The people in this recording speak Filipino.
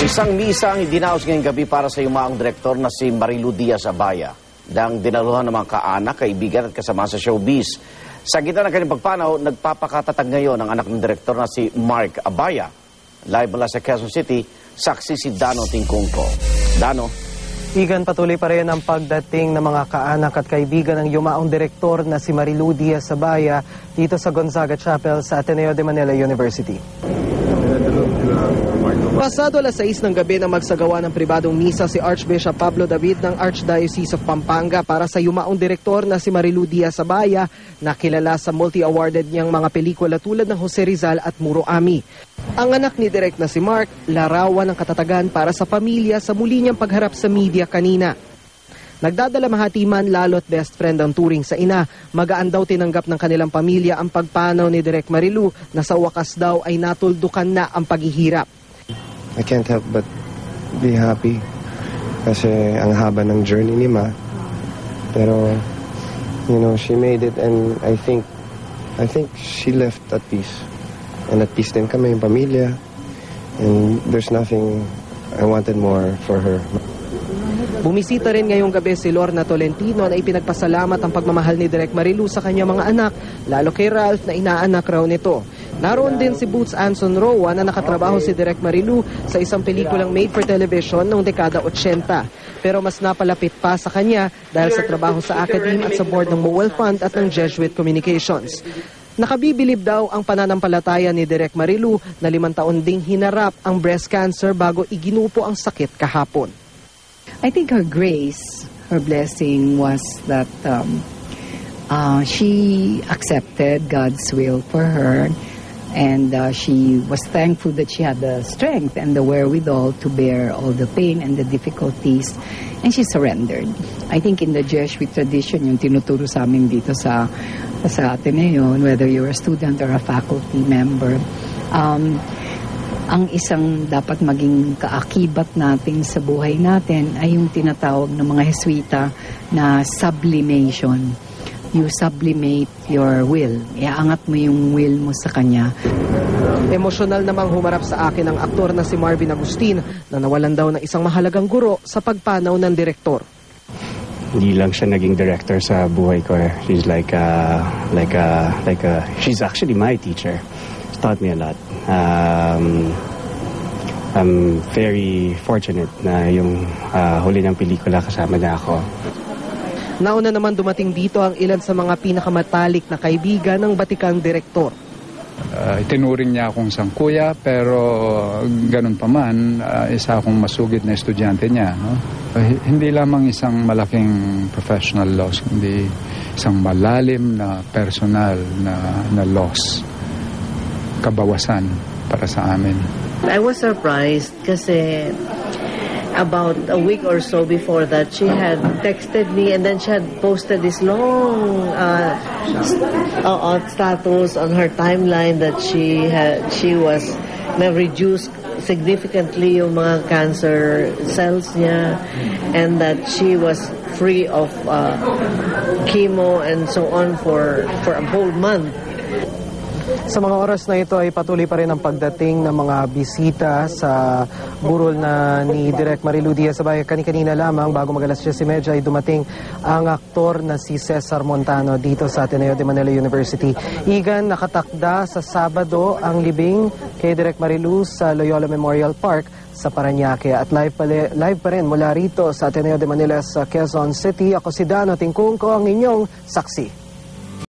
Isang misa ang idinaos ngayong gabi para sa yumaong direktor na si Marilu Diaz-Abaya. Dang dinaluhan ng mga kaanak, kaibigan at kasama sa showbiz. Sa gitna ng kanyang pagpanaw, nagpapakatatag ngayon ang anak ng direktor na si Mark Abaya. Live mula sa Quezon City, saksi si Dano Tingkungko. Dano. Igan, patuloy pa rin ang pagdating ng mga kaanak at kaibigan ng yumaong direktor na si Marilu Diaz-Abaya dito sa Gonzaga Chapel sa Ateneo de Manila University. Pasado alas 6 ng gabi na magsagawa ng pribadong misa si Archbishop Pablo David ng Archdiocese of Pampanga para sa yumaong direktor na si Marilu Diaz-Abaya na kilala sa multi-awarded niyang mga pelikula tulad ng Jose Rizal at Muro Ami. Ang anak ni Direk na si Mark, larawan ng katatagan para sa pamilya sa muli niyang pagharap sa media kanina. Nagdadalamhatiman lalo't best friend ang turing sa ina. Magaan daw tinanggap ng kanilang pamilya ang pagpanaw ni Direk Marilu na sa wakas daw ay natuldukan na ang paghihirap. I can't help but be happy kasi ang haba ng journey ni Ma. Pero, you know, she made it and I think she left at peace. And at peace din kami, yung pamilya. And there's nothing I wanted more for her. Bumisita rin ngayong gabi si Lorna Tolentino na ipinagpasalamat ang pagmamahal ni Direk Marilu sa kanyang mga anak, lalo kay Ralph na inaanak raw nito. Naroon din si Boots Anson Roa na nakatrabaho si Direk Marilu sa isang pelikulang made for television noong dekada 80. Pero mas napalapit pa sa kanya dahil sa trabaho sa academe at sa board ng Mowel Fund at ng Jesuit Communications. Nakabibilib daw ang pananampalataya ni Direk Marilu na 5 taon ding hinarap ang breast cancer bago iginupo ang sakit kahapon. I think her grace, her blessing was that she accepted God's will for her, and she was thankful that she had the strength and the wherewithal to bear all the pain and the difficulties, and she surrendered. I think in the Jesuit tradition, yung tinuturo sa amin dito sa Ateneo, whether you're a student or a faculty member, ang isang dapat maging kaakibat natin sa buhay natin ay yung tinatawag ng mga Jesuita na sublimation. You sublimate your will. Iaangat mo yung will mo sa Kanya. Emosyonal namang humarap sa akin ang aktor na si Marvin Agustin na nawalan daw ng isang mahalagang guro sa pagpanaw ng direktor. Hindi lang siya naging director sa buhay ko. She's she's actually my teacher. She taught me a lot. I'm very fortunate na yung huli ng pelikula kasama niya ako. Nauna naman dumating dito ang ilan sa mga pinakamatalik na kaibigan ng batikang direktor. Itinuring niya akong sangkuya pero ganun pa man, isa akong masugid na estudyante niya. No? Hindi lamang isang malaking professional loss, hindi isang malalim na personal na loss, kabawasan para sa amin. I was surprised kasi about a week or so before that, she had texted me and then she had posted this long status on her timeline that she was na-reduced significantly yung mga cancer cells niya and that she was free of chemo and so on for a whole month. Sa mga oras na ito ay patuloy pa rin ang pagdating ng mga bisita sa burol na ni Direk Marilu Diaz-Abaya. Kanina lamang bago mag-alas 10:30 ay dumating ang aktor na si Cesar Montano dito sa Ateneo de Manila University. Igan, nakatakda sa Sabado ang libing kay Direk Marilu sa Loyola Memorial Park sa Parañaque. At live pa rin mula rito sa Ateneo de Manila sa Quezon City. Ako si Dano Tingkungko, ang inyong saksi.